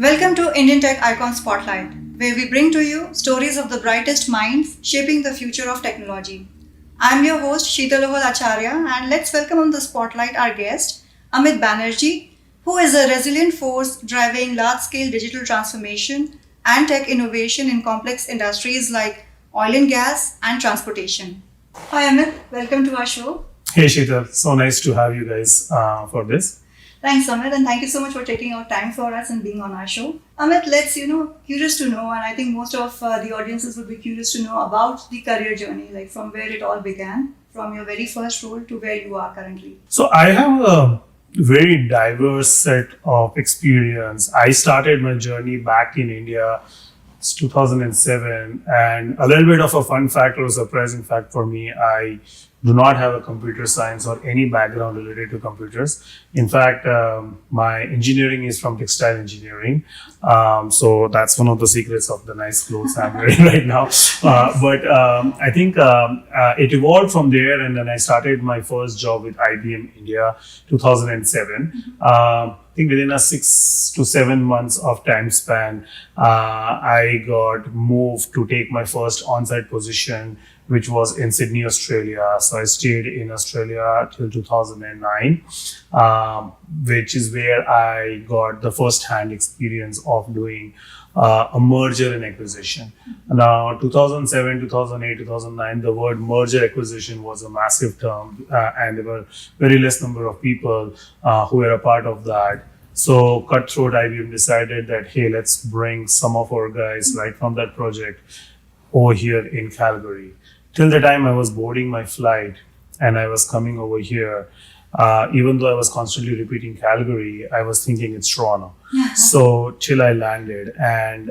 Welcome to Indian Tech Icon Spotlight, where we bring to you stories of the brightest minds shaping the future of technology. I'm your host Sheetalohol Acharya, and let's welcome on the spotlight our guest, Amit Banerjee, who is a resilient force driving large-scale digital transformation and tech innovation in complex industries like oil and gas and transportation. Hi Amit, welcome to our show. Hey Sheetal, so nice to have you guys for this. Thanks, Amit, and thank you so much for taking out time for us and being on our show. Amit, let's, curious to know, and I think most of the audiences would be curious to know about the career journey, like from where it all began, from your very first role to where you are currently. So I have a very diverse set of experience. I started my journey back in India. It's 2007, and a little bit of a fun fact or a surprising fact for me, I do not have a computer science or any background related to computers. In fact, my engineering is from textile engineering. So that's one of the secrets of the nice clothes I'm wearing right now. But I think it evolved from there, and then I started my first job with IBM India, 2007. I think within a 6 to 7 months of time span, I got moved to take my first on-site position, which was in Sydney, Australia. So I stayed in Australia till 2009, which is where I got the first-hand experience of doing a merger and acquisition. Now, 2007, 2008, 2009, the word merger acquisition was a massive term, and there were very less number of people who were a part of that. So Cutthroat IBM decided that, hey, let's bring some of our guys right from that project over here in Calgary. Till the time I was boarding my flight and I was coming over here, even though I was constantly repeating Calgary, I was thinking it's Toronto. So till I landed, and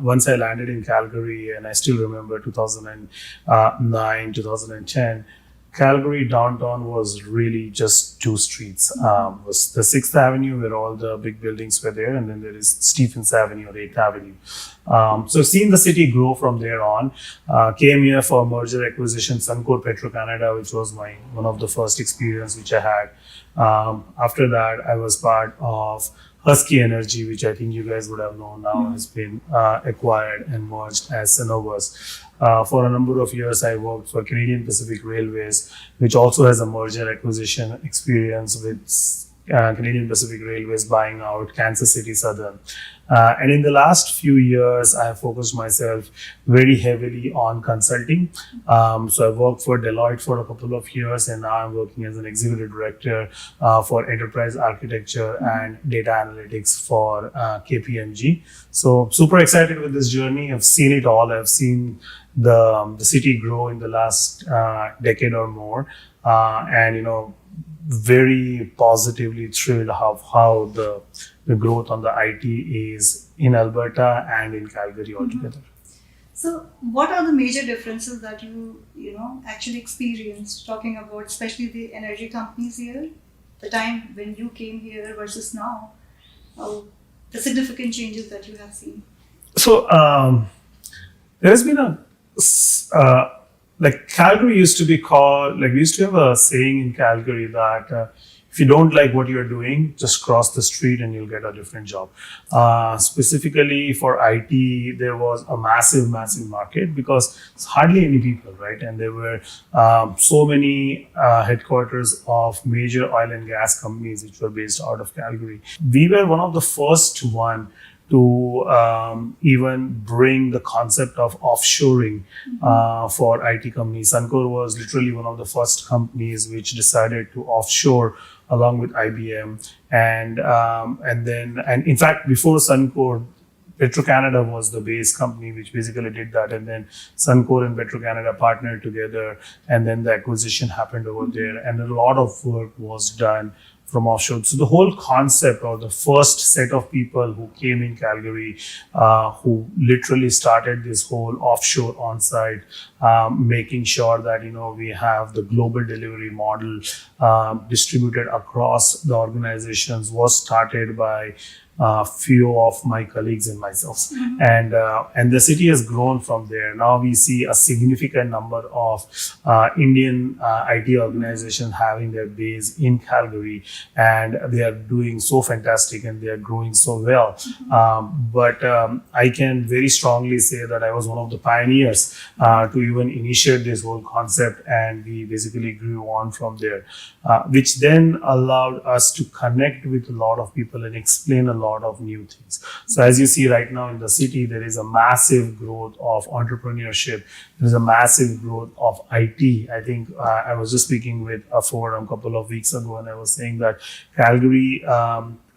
once I landed in Calgary, and I still remember 2009, 2010, Calgary downtown was really just two streets. Was the 6th Avenue where all the big buildings were there, and then there is Stephens Avenue or 8th Avenue. So seeing the city grow from there on, came here for merger acquisition, Suncor Petro-Canada, which was one of the first experience which I had. After that, I was part of Husky Energy, which I think you guys would have known now has been acquired and merged as Cenovus. For a number of years, I worked for Canadian Pacific Railways, which also has a merger acquisition experience with Canadian Pacific Railways buying out Kansas City Southern. And in the last few years, I have focused myself very heavily on consulting. So I worked for Deloitte for a couple of years, and now I'm working as an executive director for enterprise architecture and data analytics for KPMG. So super excited with this journey. I've seen it all. I've seen the city grow in the last decade or more, and very positively thrilled of how the growth on the IT is in Alberta and in Calgary altogether. So what are the major differences that you actually experienced, talking about especially the energy companies here, the time when you came here versus now, the significant changes that you have seen? So there has been like Calgary used to be called, like we used to have a saying in Calgary that if you don't like what you're doing, just cross the street and you'll get a different job. Specifically for IT, there was a massive market because it's hardly any people, right? And there were so many headquarters of major oil and gas companies which were based out of Calgary. We were one of the first one to even bring the concept of offshoring for IT companies. Suncor was literally one of the first companies which decided to offshore along with IBM, and in fact before Suncor, Petro-Canada was the base company which basically did that, and then Suncor and Petro-Canada partnered together, and then the acquisition happened over there, and a lot of work was done from offshore. So the whole concept, or the first set of people who came in Calgary, who literally started this whole offshore on-site, making sure that we have the global delivery model distributed across the organizations, was started by few of my colleagues and myself, and the city has grown from there. Now we see a significant number of Indian IT organizations having their base in Calgary, and they are doing so fantastic and they are growing so well. But I can very strongly say that I was one of the pioneers to even initiate this whole concept, and we basically grew on from there, which then allowed us to connect with a lot of people and explain a lot of new things. So as you see right now in the city, there is a massive growth of entrepreneurship. There is a massive growth of IT. I think I was just speaking with a forum a couple of weeks ago, and I was saying that Calgary,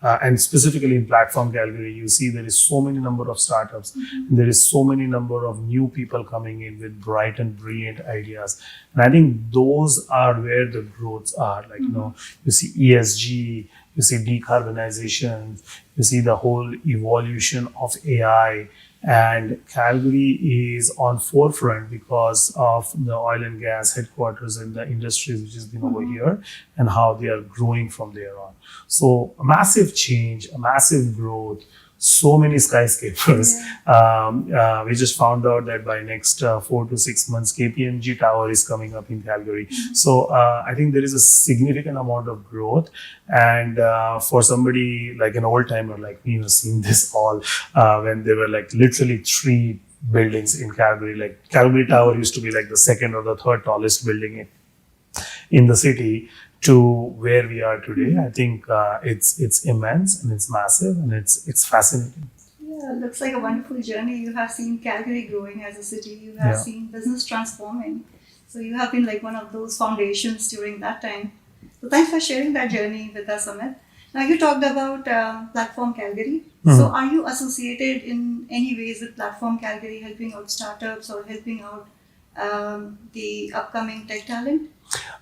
and specifically in platform Calgary, you see there is so many number of startups. There is so many number of new people coming in with bright and brilliant ideas. And I think those are where the growths are. Like, you see ESG, you see decarbonization, you see the whole evolution of AI. And Calgary is on forefront because of the oil and gas headquarters and the industries which has been over here, and how they are growing from there on. So a massive change, a massive growth, so many skyscrapers. We just found out that by next 4 to 6 months, KPMG Tower is coming up in Calgary. So I think there is a significant amount of growth. And for somebody like an old timer like me, who's seen this all when there were like literally 3 buildings in Calgary. Like Calgary Tower used to be like the second or the third tallest building in the city, to where we are today. I think it's immense and it's massive and it's fascinating. Yeah, it looks like a wonderful journey. You have seen Calgary growing as a city. You have seen business transforming. So you have been like one of those foundations during that time. So thanks for sharing that journey with us, Amit. Now you talked about Platform Calgary. So are you associated in any ways with Platform Calgary, helping out startups or helping out the upcoming tech talent?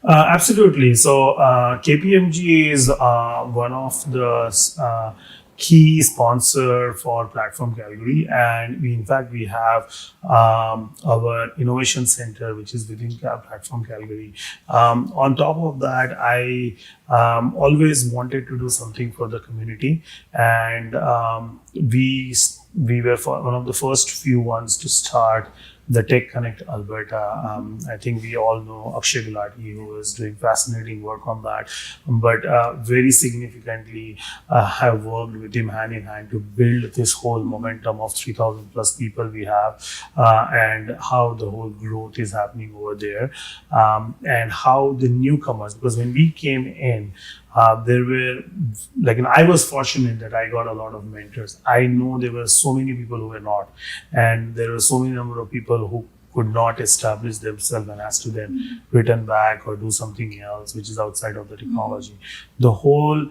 Absolutely. So KPMG is one of the key sponsor for Platform Calgary, and we have our innovation center, which is within Platform Calgary. On top of that, I always wanted to do something for the community, and we were one of the first few ones to start the Tech Connect Alberta. I think we all know Akshay Gulati, who is doing fascinating work on that. But very significantly, have worked with him hand in hand to build this whole momentum of 3,000 plus people we have, and how the whole growth is happening over there, and how the newcomers, because when we came in, there were like, and I was fortunate that I got a lot of mentors. I know there were so many people who were not, and there were so many number of people who could not establish themselves and has to then return back or do something else which is outside of the technology. The whole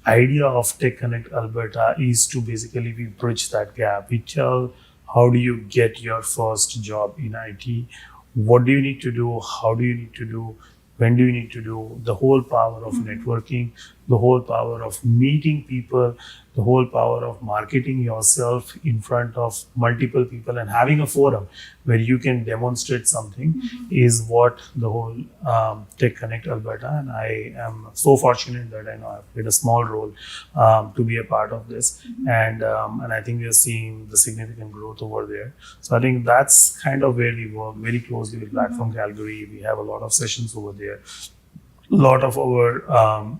idea of Tech Connect Alberta is to basically we bridge that gap. We tell how do you get your first job in IT, what do you need to do, how do you need to do, when do you need to do, the whole power of networking, the whole power of meeting people, the whole power of marketing yourself in front of multiple people and having a forum where you can demonstrate something is what the whole Tech Connect Alberta, and I am so fortunate that I know I've played a small role to be a part of this, and I think we are seeing the significant growth over there. So I think that's kind of where we work very closely with Platform Calgary. We have a lot of sessions over there. A lot of our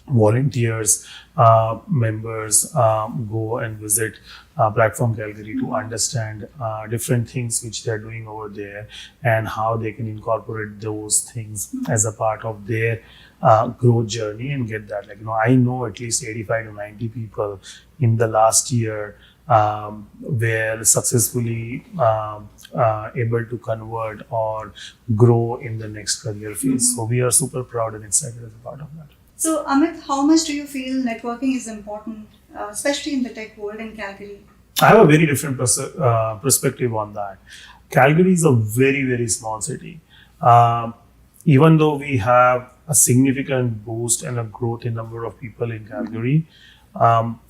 volunteers, members go and visit Platform Calgary to understand different things which they're doing over there and how they can incorporate those things as a part of their growth journey and get that. Like, I know at least 85 to 90 people in the last year were successfully able to convert or grow in the next career phase. So we are super proud and excited as a part of that. So Amit, how much do you feel networking is important, especially in the tech world in Calgary? I have a very different perspective on that. Calgary is a very, very small city. Even though we have a significant boost and a growth in number of people in Calgary,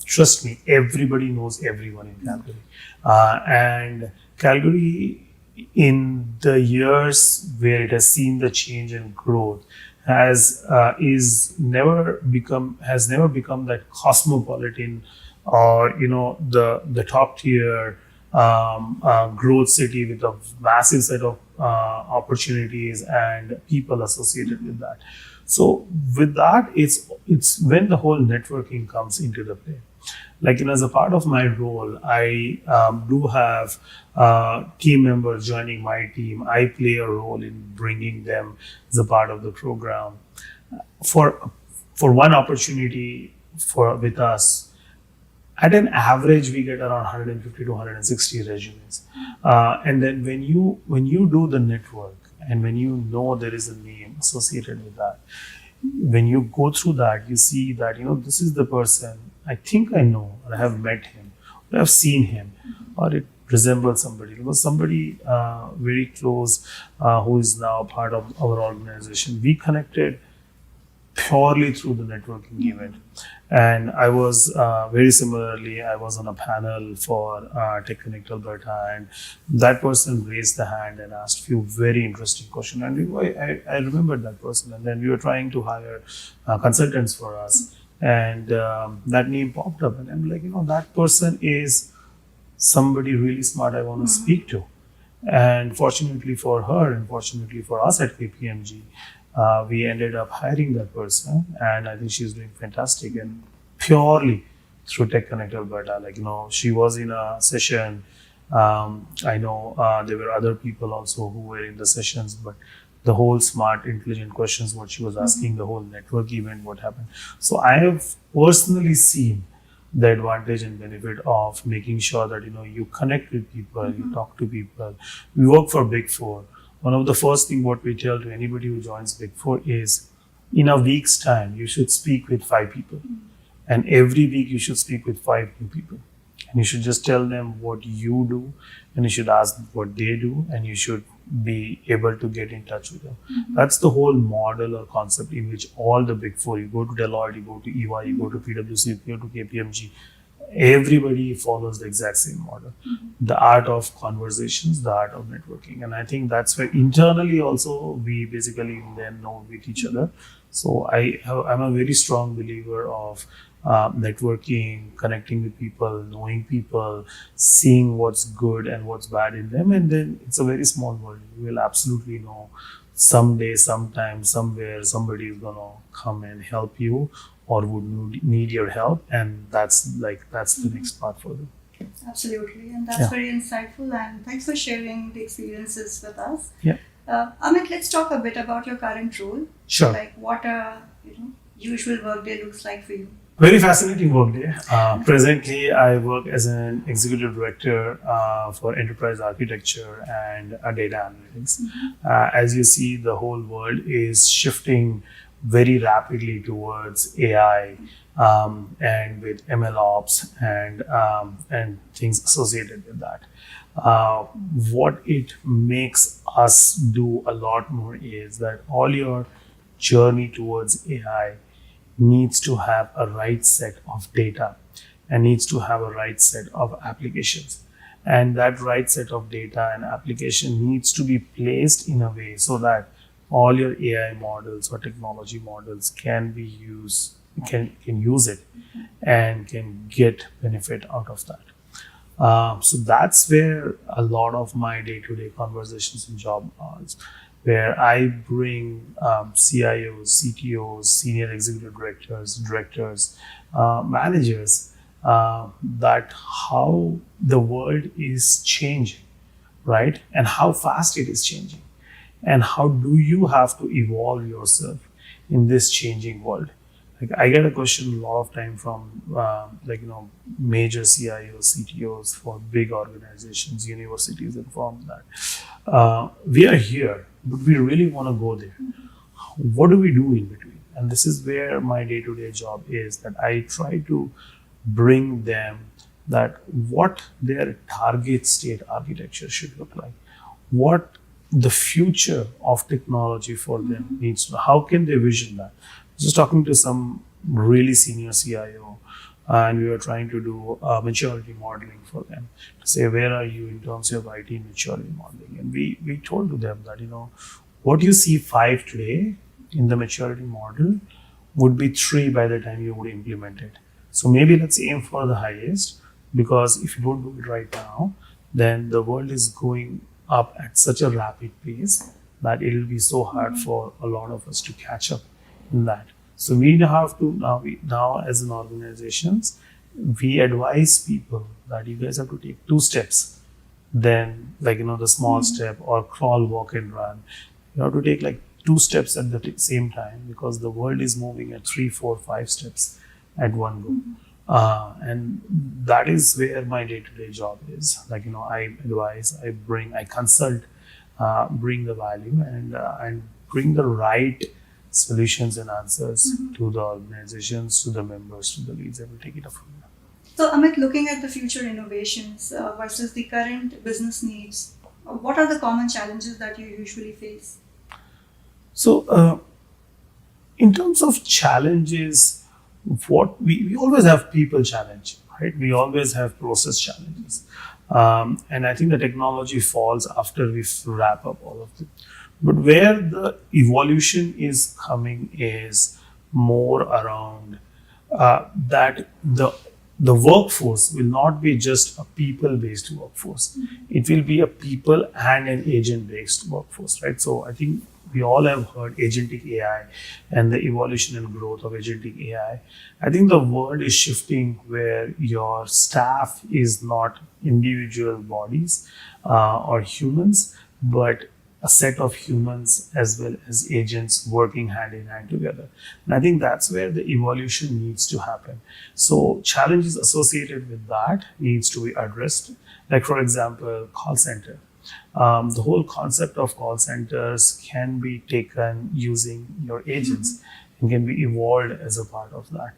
trust me, everybody knows everyone in Calgary. And Calgary, in the years where it has seen the change and growth, has never become that cosmopolitan, or the top tier growth city with a massive set of opportunities and people associated with that. So with that, it's when the whole networking comes into the play. Like, as a part of my role, I do have team members joining my team. I play a role in bringing them as a part of the program. For one opportunity for with us, at an average we get around 150 to 160 resumes, and then when you do the network, and when you know there is a name associated with that, when you go through that, you see that this is the person I think I know, or I have met him, or I've seen him, or it resembles somebody. It was somebody very close, who is now part of our organization. We connected purely through the networking event. And I was very similarly, I was on a panel for Tech Connect Alberta, and that person raised the hand and asked few very interesting questions. And I remembered that person. And then we were trying to hire consultants for us. And that name popped up. And I'm like, that person is somebody really smart I want to speak to. And fortunately for her, and fortunately for us at KPMG, we ended up hiring that person, and I think she's doing fantastic, and purely through Tech Connect Alberta. Like, she was in a session. I know there were other people also who were in the sessions, but the whole smart, intelligent questions, what she was asking, the whole network event, what happened. So I have personally seen the advantage and benefit of making sure that you connect with people, you talk to people. We work for Big Four. One of the first thing what we tell to anybody who joins Big Four is, in a week's time you should speak with 5 people, and every week you should speak with 5 new people, and you should just tell them what you do, and you should ask them what they do, and you should be able to get in touch with them. That's the whole model or concept in which all the Big Four, you go to Deloitte, you go to EY, you go to PwC, you go to KPMG, everybody follows the exact same model. The art of conversations, the art of networking. And I think that's where internally also we basically then know with each other. So I'm a very strong believer of networking, connecting with people, knowing people, seeing what's good and what's bad in them. And then it's a very small world. You will absolutely know someday, sometime, somewhere, somebody is going to come and help you, or would need your help, and that's the next part for them. Absolutely, and that's very insightful, and thanks for sharing the experiences with us. Yeah. Amit, let's talk a bit about your current role. Sure. Like what a usual workday looks like for you. Very fascinating workday. Presently, I work as an executive director for enterprise architecture and data analytics. As you see, the whole world is shifting very rapidly towards AI, and with ML ops and things associated with that. What it makes us do a lot more is that all your journey towards AI needs to have a right set of data and needs to have a right set of applications. And that right set of data and application needs to be placed in a way so that all your AI models or technology models can use it and can get benefit out of that. So that's where a lot of my day-to-day conversations in job are, where I bring CIOs, CTOs, senior executive directors, managers, that how the world is changing, right? And how fast it is changing. And how do you have to evolve yourself in this changing world? Like, I get a question a lot of time from major CIOs, CTOs for big organizations, universities, and firms that we are here, but we really want to go there. What do we do in between? And this is where my day-to-day job is, that I try to bring them that what their target state architecture should look like, what the future of technology for them needs to, how can they vision that? Just talking to some really senior CIO, and we were trying to do maturity modeling for them to say, where are you in terms of IT maturity modeling? And we told to them that, what you see 5 today in the maturity model would be 3 by the time you would implement it. So maybe let's aim for the highest, because if you don't do it right now, then the world is going up at such a rapid pace that it will be so hard for a lot of us to catch up in that. So we have to now as an organizations, we advise people that you guys have to take 2 steps, then like the small step or crawl, walk, and run. You have to take like 2 steps at the same time, because the world is moving at 3, 4, 5 steps at one go. And that is where my day-to-day job is. Like I advise, I bring, I consult, bring the value, and bring the right solutions and answers to the organizations, to the members, to the leads, and we take it up from there. So, Amit, looking at the future innovations versus the current business needs, what are the common challenges that you usually face? So, in terms of challenges, what we always have people challenge, right? We always have process challenges. And I think the technology falls after we wrap up all of it. But where the evolution is coming is more around that the workforce will not be just a people-based workforce. It will be a people and an agent-based workforce, right? So I think we all have heard agentic AI and the evolution and growth of agentic AI. I think the world is shifting where your staff is not individual bodies or humans, but a set of humans as well as agents working hand in hand together. And I think that's where the evolution needs to happen. So challenges associated with that needs to be addressed. Like for example, call center. The whole concept of call centers can be taken using your agents and can be evolved as a part of that,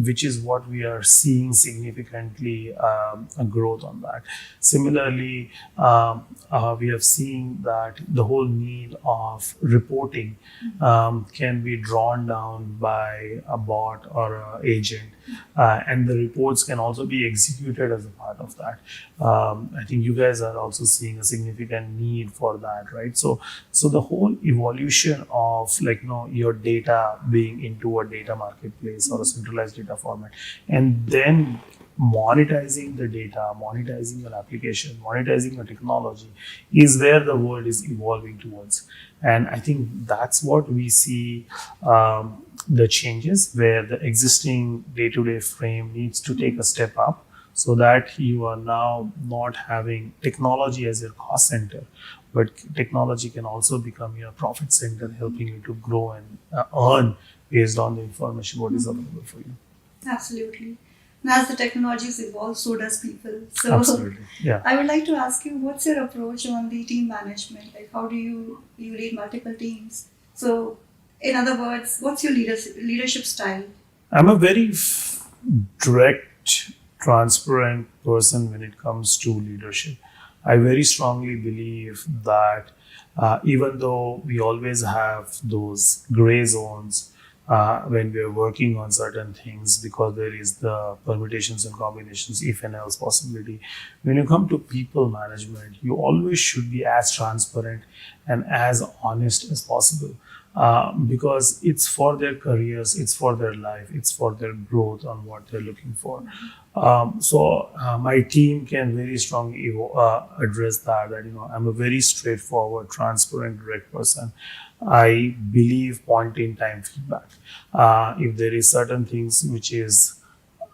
which is what we are seeing significantly a growth on that. Similarly, we have seen that the whole need of reporting can be drawn down by a bot or an agent, and the reports can also be executed as a part of that. I think you guys are also seeing a significant need for that, right? So the whole evolution of your data being into a data marketplace or a centralized data format, and then monetizing the data, monetizing your application, monetizing your technology is where the world is evolving towards. And I think that's what we see, the changes where the existing day-to-day frame needs to take a step up, so that you are now not having technology as your cost center, but technology can also become your profit center, helping you to grow and earn based on the information what is available for you. Absolutely. And as the technologies evolve, so does people. So Absolutely, yeah. I would like to ask you, what's your approach on the team management? Like, how do you lead multiple teams? So, in other words, what's your leadership style? I'm a very direct, transparent person when it comes to leadership. I very strongly believe that even though we always have those gray zones when we are working on certain things, because there is the permutations and combinations, if and else possibility, when you come to people management, you always should be as transparent and as honest as possible. Because it's for their careers, it's for their life, it's for their growth on what they're looking for. So my team can very strongly address that I'm a very straightforward, transparent, direct person. I believe point in time feedback. If there is certain things which is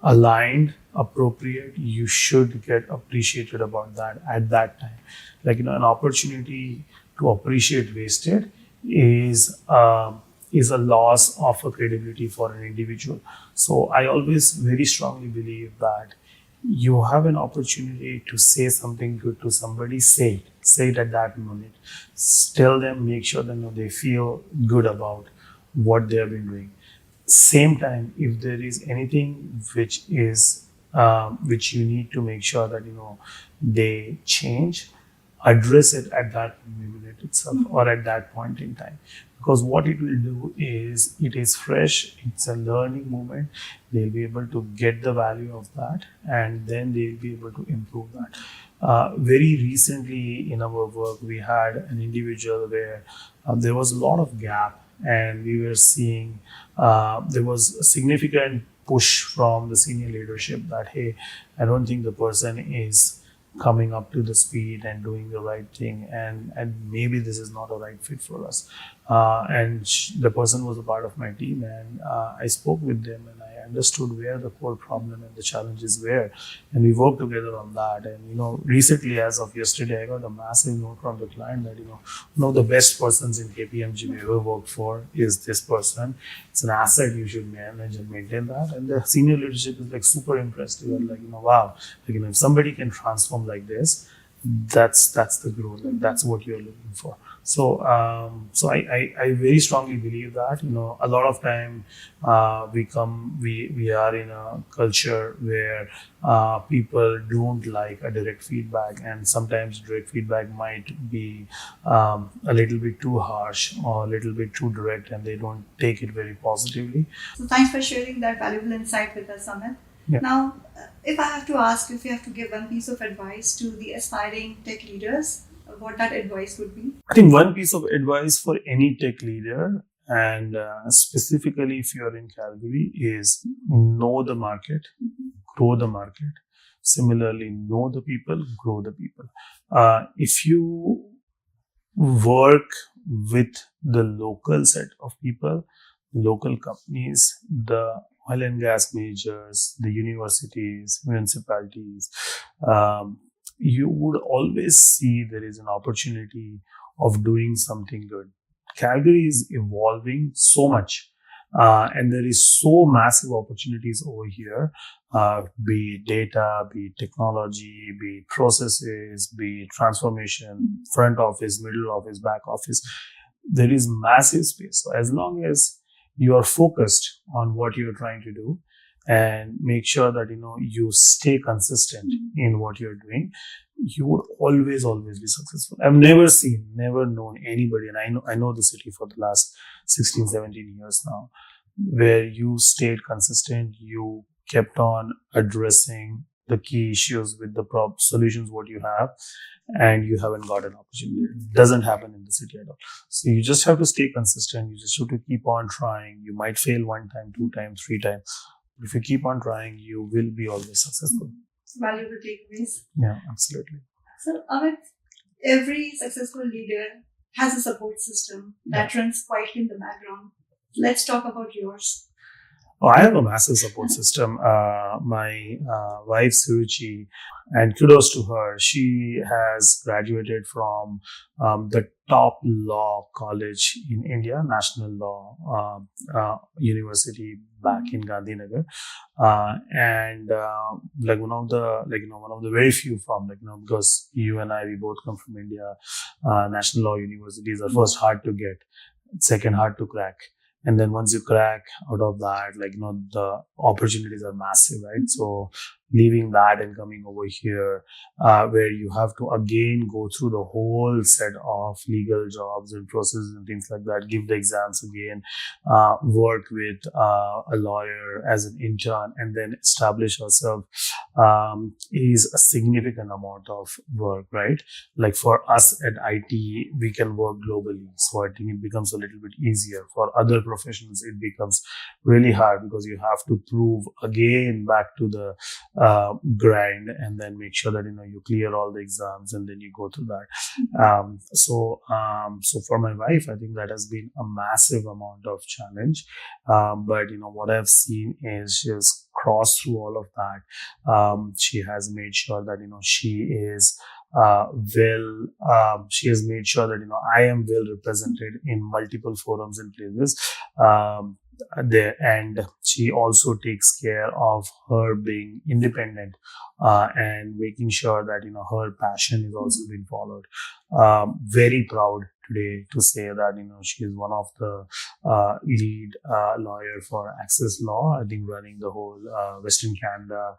aligned, appropriate, you should get appreciated about that at that time. An opportunity to appreciate wasted is a loss of a credibility for an individual. So I always very strongly believe that you have an opportunity to say something good to somebody, say it at that moment. Tell them, make sure that they feel good about what they have been doing. Same time, if there is anything which is which you need to make sure that they change, address it at that minute itself or at that point in time, because what it will do is it is fresh, it's a learning moment, they'll be able to get the value of that, and then they'll be able to improve that. Very recently in our work we had an individual where there was a lot of gap and we were seeing there was a significant push from the senior leadership that, hey, I don't think the person is coming up to the speed and doing the right thing, and maybe this is not a right fit for us. The person was a part of my team, and I spoke with them and I understood where the core problem and the challenges were, and we worked together on that. And recently, as of yesterday, I got a massive note from the client that one of the best persons in KPMG we ever worked for is this person. It's an asset, you should manage and maintain that. And the senior leadership is like super impressed. They were like, wow, like, if somebody can transform like this, that's the growth. Like, that's what you're looking for. So I very strongly believe that a lot of time we are in a culture where people don't like a direct feedback, and sometimes direct feedback might be a little bit too harsh or a little bit too direct, and they don't take it very positively. So thanks for sharing that valuable insight with us, Amit. Yeah. Now, if I have to ask, if you have to give one piece of advice to the aspiring tech leaders, what that advice would be? I think one piece of advice for any tech leader, and specifically if you're in Calgary, is know the market, grow the market. Similarly, know the people, grow the people. If you work with the local set of people, local companies, the oil and gas majors, the universities, municipalities, you would always see there is an opportunity of doing something good. Calgary is evolving so much, and there is so massive opportunities over here, be it data, be it technology, be it processes, be it transformation, front office, middle office, back office. There is massive space. So as long as you are focused on what you're trying to do and make sure that you stay consistent in what you're doing, you would always be successful. I've never known anybody, and I know the city for the last 16, 17 years now, where you stayed consistent, you kept on addressing the key issues with the solutions what you have, and you haven't got an opportunity. It doesn't happen in the city at all. So you just have to stay consistent. You just have to keep on trying. You might fail one time, two times, three times. If you keep on trying, you will be always successful. Valuable takeaways. Yeah, absolutely. So, Amit, every successful leader has a support system that runs quietly in the background. Let's talk about yours. Oh, I have a massive support system. My wife, Suruchi, and kudos to her. She has graduated from the top law college in India, National Law University back in Gandhinagar, and one of the very few from because you and I, we both come from India. National Law universities are first hard to get, second hard to crack. And then once you crack out of that, the opportunities are massive, right? So leaving that and coming over here, where you have to again go through the whole set of legal jobs and processes and things like that, give the exams again, work with a lawyer as an intern, and then establish ourselves, is a significant amount of work, right? Like for us at IT, we can work globally. So I think it becomes a little bit easier. For other professions, it becomes really hard because you have to prove again back to the grind, and then make sure that you clear all the exams, and then you go through that. So for my wife, I think that has been a massive amount of challenge. But what I've seen is she has crossed through all of that. She has made sure that she is she has made sure that I am well represented in multiple forums and places there, and she also takes care of her being independent, and making sure that her passion is also being followed. Very proud today to say that she is one of the lead lawyer for Access Law, I think running the whole Western Canada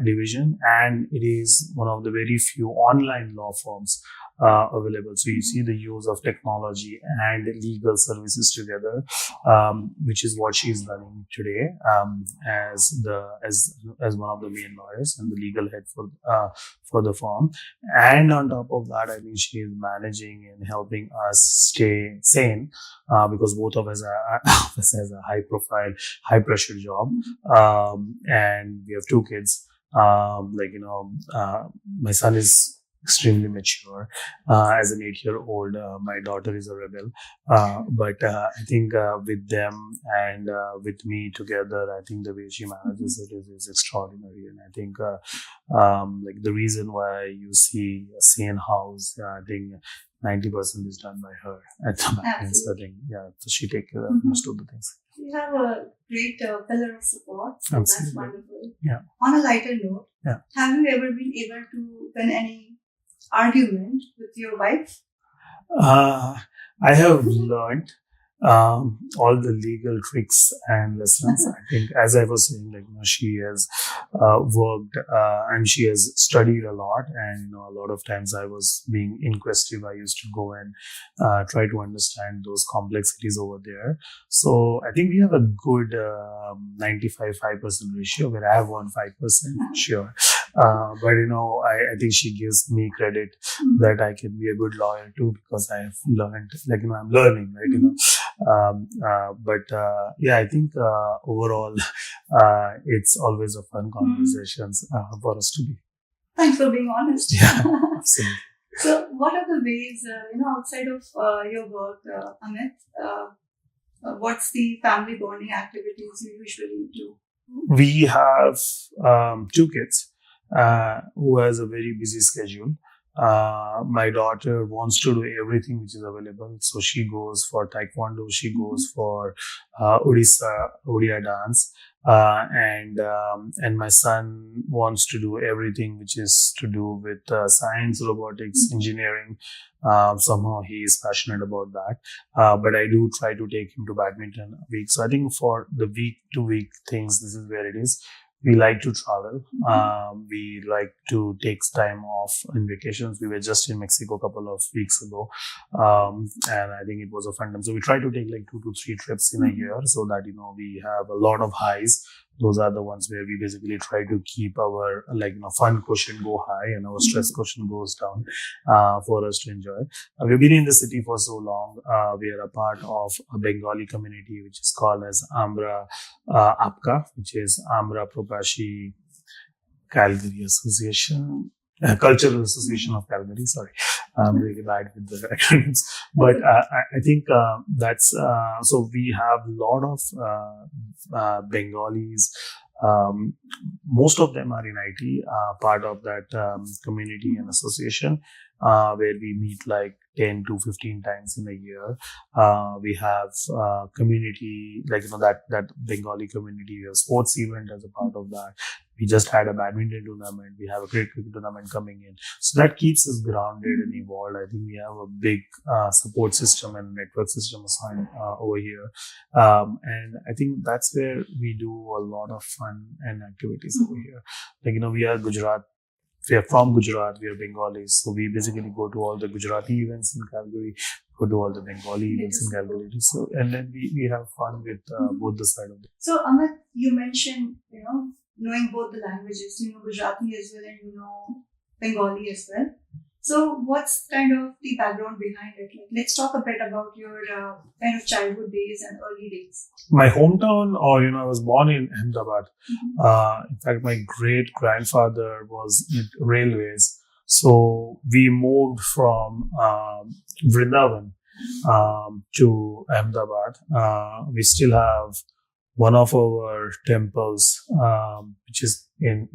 division, and it is one of the very few online law firms available. So you see the use of technology and legal services together, which is what she's running today, as one of the main lawyers and the legal head for the firm. And on top of that, I think she is managing and helping us stay sane, because both of us are of us has a high profile, high pressure job, and we have two kids. My son is extremely mature as an 8-year-old. My daughter is a rebel, but I think with them and with me together, I think the way she manages it is extraordinary. And I think like the reason why you see a sane house, I think 90% is done by her at the back end. So I think, yeah, so she takes care of most of the things. You have a great pillar of support. So that's Absolutely. wonderful. Yeah. On a lighter note, Yeah. have you ever been able to win any argument with your wife? I have learned all the legal tricks and lessons. I think, as I was saying, like, she has worked and she has studied a lot. And, a lot of times I was being inquisitive. I used to go and try to understand those complexities over there. So I think we have a good 95-5% ratio where I have won 5%, sure. But, I think she gives me credit that I can be a good lawyer too, because I have learned, I'm learning, right? Yeah, I think overall, it's always a fun conversations for us to be. Thanks for being honest. Yeah, absolutely. So, what are the ways, outside of your work, Amit, what's the family bonding activities you usually do? We have 2 kids who has a very busy schedule. My daughter wants to do everything which is available. So she goes for taekwondo, she goes for Odia dance. And my son wants to do everything which is to do with science, robotics, engineering. Somehow he is passionate about that. But I do try to take him to badminton a week. So I think for the week to week things, this is where it is. We like to travel. We like to take time off in vacations. We were just in Mexico a couple of weeks ago. And I think it was a fun time. So we try to take like 2 to 3 trips in a year so that, we have a lot of highs. Those are the ones where we basically try to keep our fun quotient go high and our stress quotient goes down for us to enjoy. We've been in the city for so long. We are a part of a Bengali community which is called as Amra APCA, which is Amra Propashi Calgary Association. Cultural Association of Calgary. Sorry, I'm really bad with the acronyms, but I think that's so. We have a lot of Bengalis. Most of them are in IT, part of that community and association, where we meet like 10 to 15 times in a year. We have community, that Bengali community. We have sports event as a part of that. We just had a badminton tournament. We have a great cricket tournament coming in. So that keeps us grounded and evolved. I think we have a big support system and network system assigned over here. And I think that's where we do a lot of fun and activities over here. We are Gujarat. We are from Gujarat. We are Bengalis. So we basically go to all the Gujarati events in Calgary, go to all the Bengali events in Calgary. So, and then we have fun with both the side of it. So, Amit, you mentioned, knowing both the languages, Gujarati as well and Bengali as well. So what's kind of the background behind it? Let's talk a bit about your kind of childhood days and early days. My hometown, I was born in Ahmedabad. In fact, my great grandfather was in railways. So we moved from Vrindavan to Ahmedabad. We still have one of our temples, which is in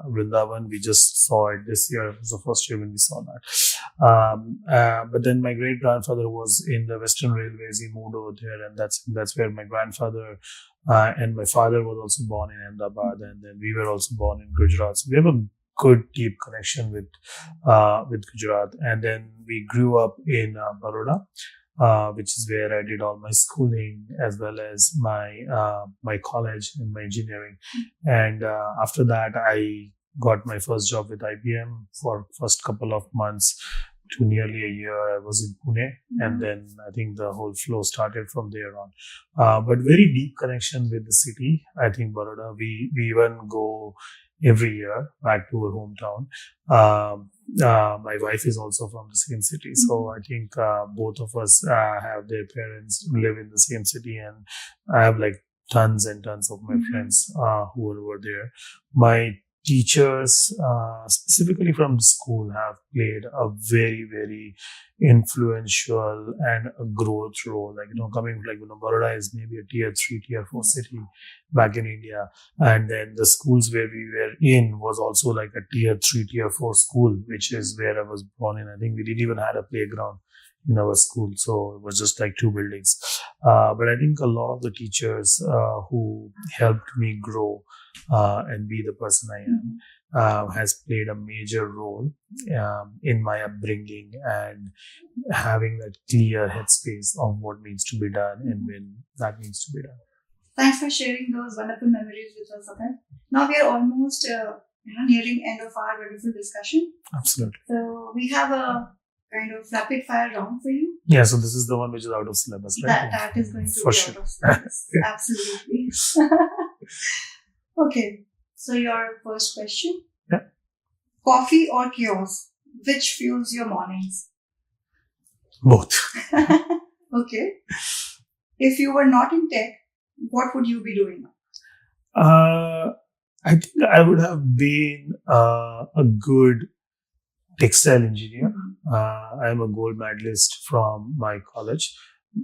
Vrindavan. We just saw it this year. It was the first year when we saw that. But then my great grandfather was in the Western Railways. He moved over there, and that's where my grandfather and my father was also born in Ahmedabad, and then we were also born in Gujarat. So we have a good deep connection with Gujarat, and then we grew up in Baroda. Which is where I did all my schooling as well as my college and my engineering. And after that, I got my first job with IBM for first couple of months to nearly a year. I was in Pune, and then I think the whole flow started from there on. But very deep connection with the city. I think Baroda, we even go every year back to our hometown. My wife is also from the same city, so I think both of us have their parents live in the same city, and I have like tons and tons of my friends who are over there. My teachers, specifically from the school, have played a very, very influential and a growth role. Like, coming like, Baroda is maybe a tier 3, tier 4 city back in India. And then the schools where we were in was also like a tier 3, tier 4 school, which is where I was born in. I think we didn't even have a playground in our school. So it was just like 2 buildings. But I think a lot of the teachers who helped me grow and be the person I am has played a major role in my upbringing and having that clear headspace of what needs to be done and when that needs to be done. Thanks for sharing those wonderful memories with us, Amit. Now we are almost nearing end of our wonderful discussion. Absolutely. So we have a kind of rapid fire round for you. Yeah, so this is the one which is out of syllabus, right? That is going to For be sure. out of syllabus. Absolutely. Okay. So your first question. Yeah. Coffee or chaos? Which fuels your mornings? Both. Okay. If you were not in tech, what would you be doing? I think I would have been a good textile engineer. I am a gold medalist from my college.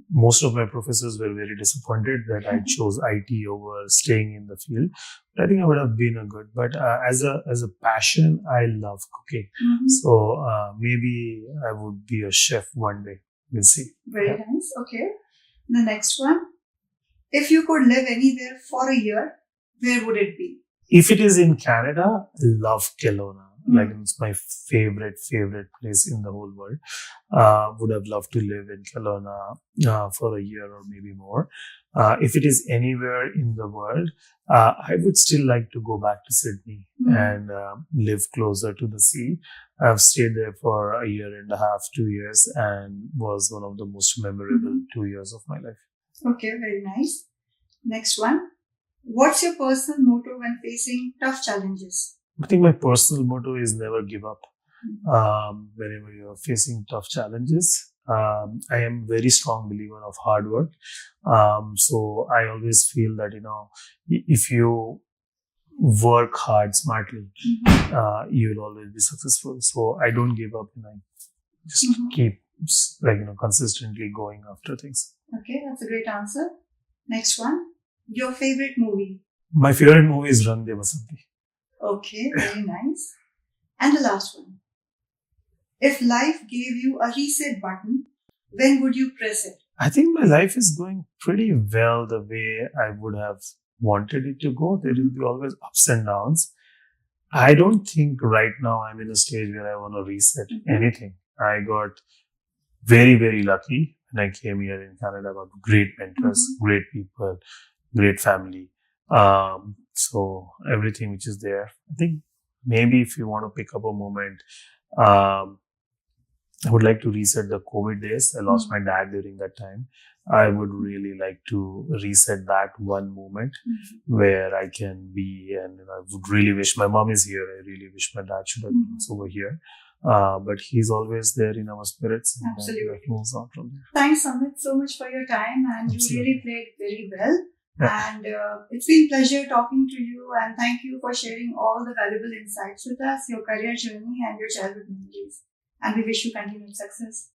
Most of my professors were very disappointed that I chose IT over staying in the field. But I think I would have been a good. But as a passion, I love cooking. So maybe I would be a chef one day. We'll see. Very nice. Okay. The next one. If you could live anywhere for a year, where would it be? If it is in Canada, I love Kelowna. Like it's my favorite place in the whole world. Would have loved to live in Kelowna for a year or maybe more. If it is anywhere in the world, I would still like to go back to Sydney and live closer to the sea. I've stayed there for a year and a half, 2 years, and was one of the most memorable 2 years of my life. Okay, very nice. Next one. What's your personal motto when facing tough challenges? I think my personal motto is never give up. Whenever you're facing tough challenges, I am a very strong believer of hard work. So I always feel that, if you work hard smartly, you'll always be successful. So I don't give up and I just keep consistently going after things. Okay, that's a great answer. Next one. Your favorite movie? My favorite movie is Rang De Basanti. Okay, very nice. And the last one. If life gave you a reset button, when would you press it? I think my life is going pretty well the way I would have wanted it to go. There will be always ups and downs. I don't think right now I'm in a stage where I want to reset anything. I got very, very lucky when I came here in Canada. I got great mentors, great people, great family. So everything which is there, I think maybe if you want to pick up a moment, I would like to reset the COVID days. I lost my dad during that time. I would really like to reset that one moment where I can be, and I would really wish my mom is here. I really wish my dad should have been over here. But he's always there in our spirits. And Absolutely. Moves on from there. Thanks, Amit, so much for your time, and Absolutely. You really played very well. Yeah. And it's been a pleasure talking to you, and thank you for sharing all the valuable insights with us, your career journey and your childhood memories. And we wish you continued success.